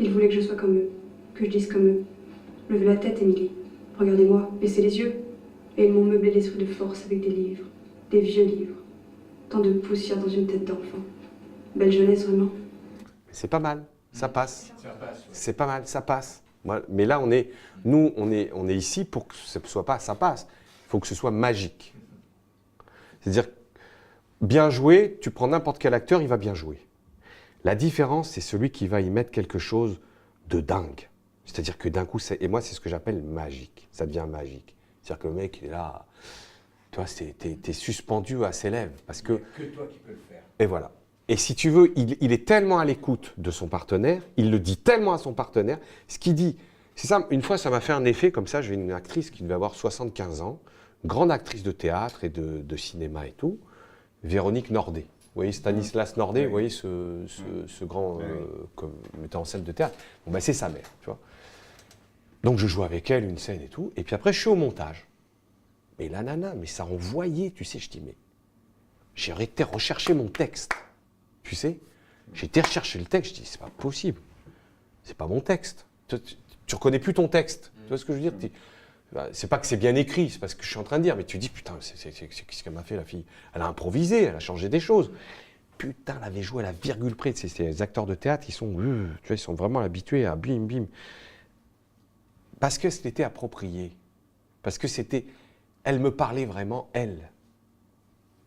Ils voulaient que je sois comme eux, que je dise comme eux. Levez la tête, Émilie. Regardez-moi, baissez les yeux. Et ils m'ont meublé l'esprit de force avec des livres, des vieux livres. Tant de poussière dans une tête d'enfant. Belle jeunesse, vraiment. C'est pas mal, ça passe. Ça passe, ouais. C'est pas mal, ça passe. Mais là, on est ici pour que ce ne soit pas ça passe. Il faut que ce soit magique. C'est-à-dire, bien joué, tu prends n'importe quel acteur, il va bien jouer. La différence, c'est celui qui va y mettre quelque chose de dingue. C'est-à-dire que d'un coup, et moi, c'est ce que j'appelle magique. Ça devient magique. C'est-à-dire que le mec, il est là, tu vois, t'es suspendu à ses lèvres. Parce que toi qui peux le faire. Et voilà. Et si tu veux, il est tellement à l'écoute de son partenaire, il le dit tellement à son partenaire, ce qu'il dit, c'est ça, une fois ça m'a fait un effet comme ça, j'ai une actrice qui devait avoir 75 ans, grande actrice de théâtre et de cinéma et tout, Véronique Nordet. Vous voyez Stanislas Nordet, vous voyez ce grand metteur en scène de théâtre. Bon, ben, c'est sa mère, tu vois. Donc je joue avec elle une scène et tout, et puis après je suis au montage. Mais la nana, mais ça envoyait, tu sais, je dis, mais j'ai été rechercher mon texte. Tu sais, j'ai été rechercher le texte, je dis, c'est pas possible. C'est pas mon texte. Tu reconnais plus ton texte. Tu vois ce que je veux dire? C'est pas que c'est bien écrit, c'est pas ce que je suis en train de dire, mais tu dis, putain, qu'est-ce qu'elle m'a fait, la fille? Elle a improvisé, elle a changé des choses. Putain, elle avait joué à la virgule près. C'est les acteurs de théâtre qui sont, tu vois, ils sont vraiment habitués à bim, bim. Parce que c'était approprié. Parce que c'était, elle me parlait vraiment, elle.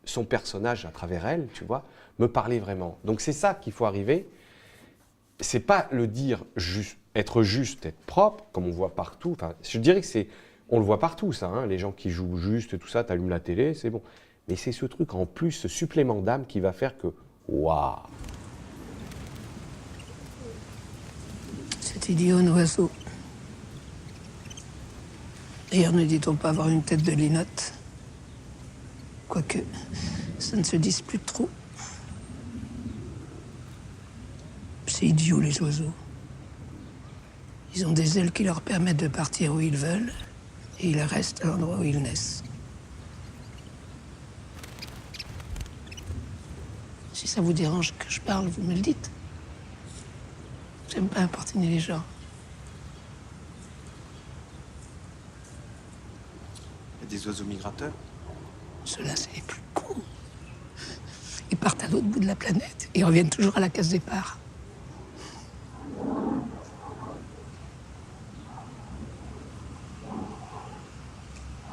Son personnage à travers elle, tu vois, me parlait vraiment. Donc c'est ça qu'il faut arriver. C'est pas le dire juste, être juste, être propre, comme on voit partout. Enfin, je dirais que c'est, on le voit partout ça, hein, les gens qui jouent juste, tout ça, t'allumes la télé, c'est bon. Mais c'est ce truc en plus, ce supplément d'âme qui va faire que, waouh. Cet idiot un oiseau. D'ailleurs, ne dit-on pas avoir une tête de linotte? Quoique, ça ne se dispute trop. C'est idiot, les oiseaux. Ils ont des ailes qui leur permettent de partir où ils veulent, et ils restent à l'endroit où ils naissent. Si ça vous dérange que je parle, vous me le dites. J'aime pas importuner les gens. Il y a des oiseaux migrateurs? Ceux-là, c'est les plus cons. Ils partent à l'autre bout de la planète et reviennent toujours à la case départ.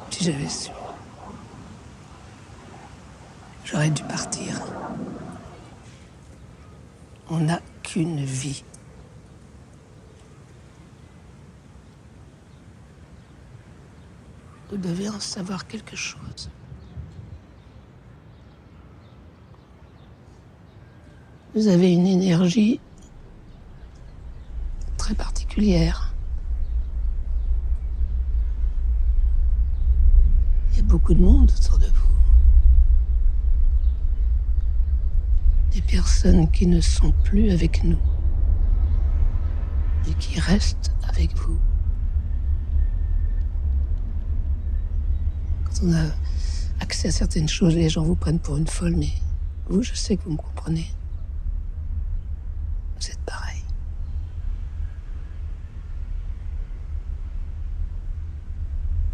Si j'avais su, j'aurais dû partir. On n'a qu'une vie. Vous devez en savoir quelque chose. Vous avez une énergie très particulière. Il y a beaucoup de monde autour de vous. Des personnes qui ne sont plus avec nous, mais qui restent avec vous. Quand on a accès à certaines choses, les gens vous prennent pour une folle, mais vous, je sais que vous me comprenez. Vous êtes pareil.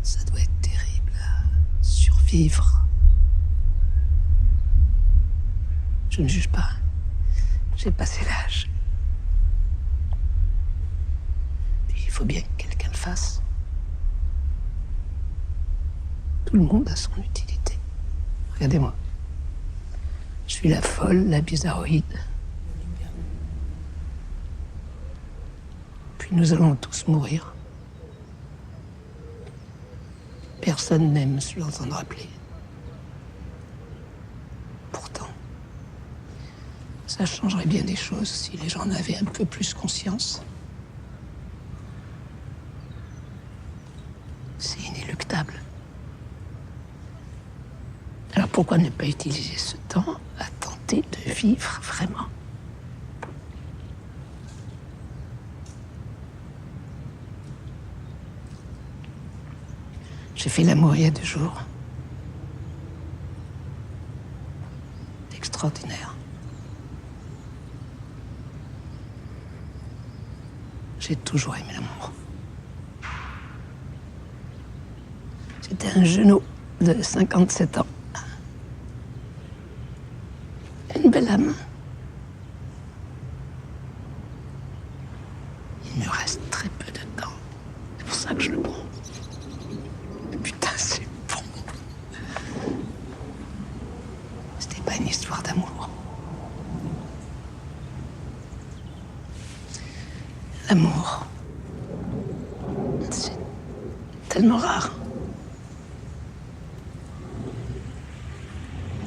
Ça doit être terrible à survivre. Je ne juge pas. J'ai passé l'âge. Puis il faut bien que quelqu'un le fasse. Tout le monde a son utilité. Regardez-moi. Je suis la folle, la bizarroïde. Puis nous allons tous mourir. Personne n'aime se l'entendre rappeler. Pourtant, ça changerait bien des choses si les gens en avaient un peu plus conscience. C'est inéluctable. Alors pourquoi ne pas utiliser ce temps à tenter de vivre vraiment? J'ai fait l'amour il y a 2 jours. C'est extraordinaire. J'ai toujours aimé l'amour. C'était un genou de 57 ans. Une belle âme. Il me reste très peu de temps. C'est pour ça que je le prends. Putain, c'est bon. C'était pas une histoire d'amour. L'amour, c'est tellement rare.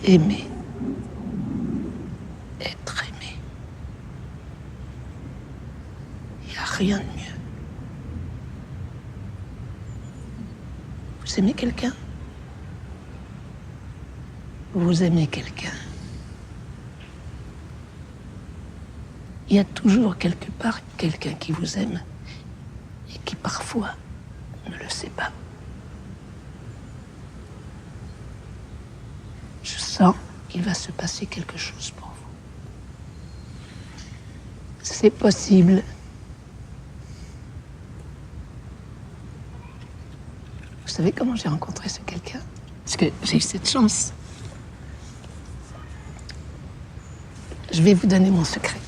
Aimer. Être aimé. Il n'y a rien de mieux. Vous aimez quelqu'un? Vous aimez quelqu'un. Il y a toujours quelque part quelqu'un qui vous aime et qui parfois ne le sait pas. Je sens qu'il va se passer quelque chose pour vous. C'est possible. Vous savez comment j'ai rencontré ce quelqu'un? Parce que j'ai eu cette chance. Je vais vous donner mon secret.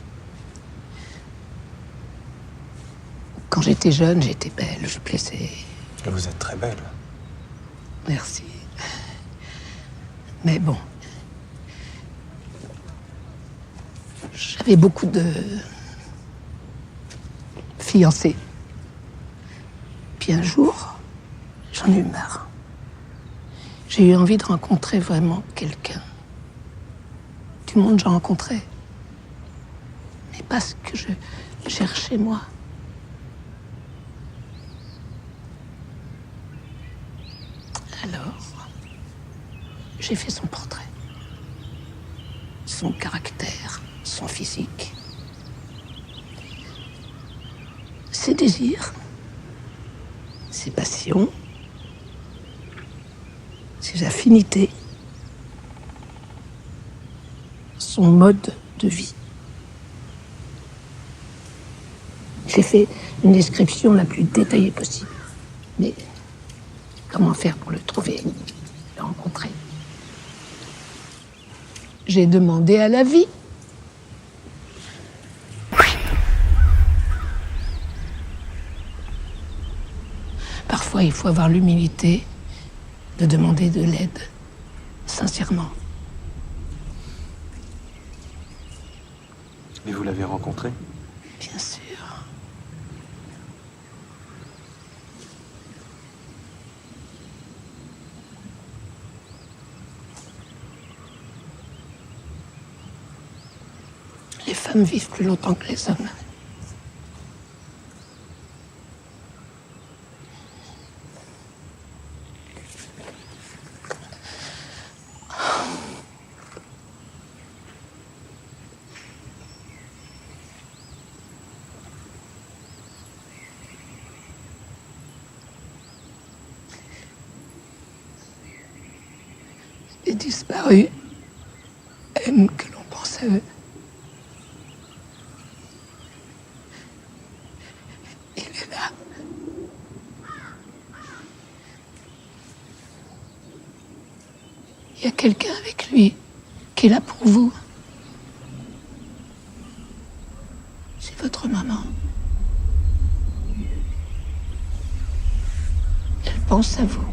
Quand j'étais jeune, j'étais belle, je plaisais. Vous êtes très belle. Merci. Mais bon. J'avais beaucoup de fiancés. Puis un jour, j'en ai eu marre. J'ai eu envie de rencontrer vraiment quelqu'un. Du monde, j'en rencontrais. Mais pas ce que je cherchais, moi. Alors, j'ai fait son portrait. Son caractère, son physique. Ses désirs, ses passions, ses affinités, son mode de vie. J'ai fait une description la plus détaillée possible. Mais comment faire pour le trouver, le rencontrer? J'ai demandé à la vie. Parfois, il faut avoir l'humilité de demander de l'aide, sincèrement. Et vous l'avez rencontré? Bien sûr. Les femmes vivent plus longtemps que les hommes. Les disparus aiment que l'on pense à eux. Il est là. Il y a quelqu'un avec lui qui est là pour vous. C'est votre maman. Elle pense à vous.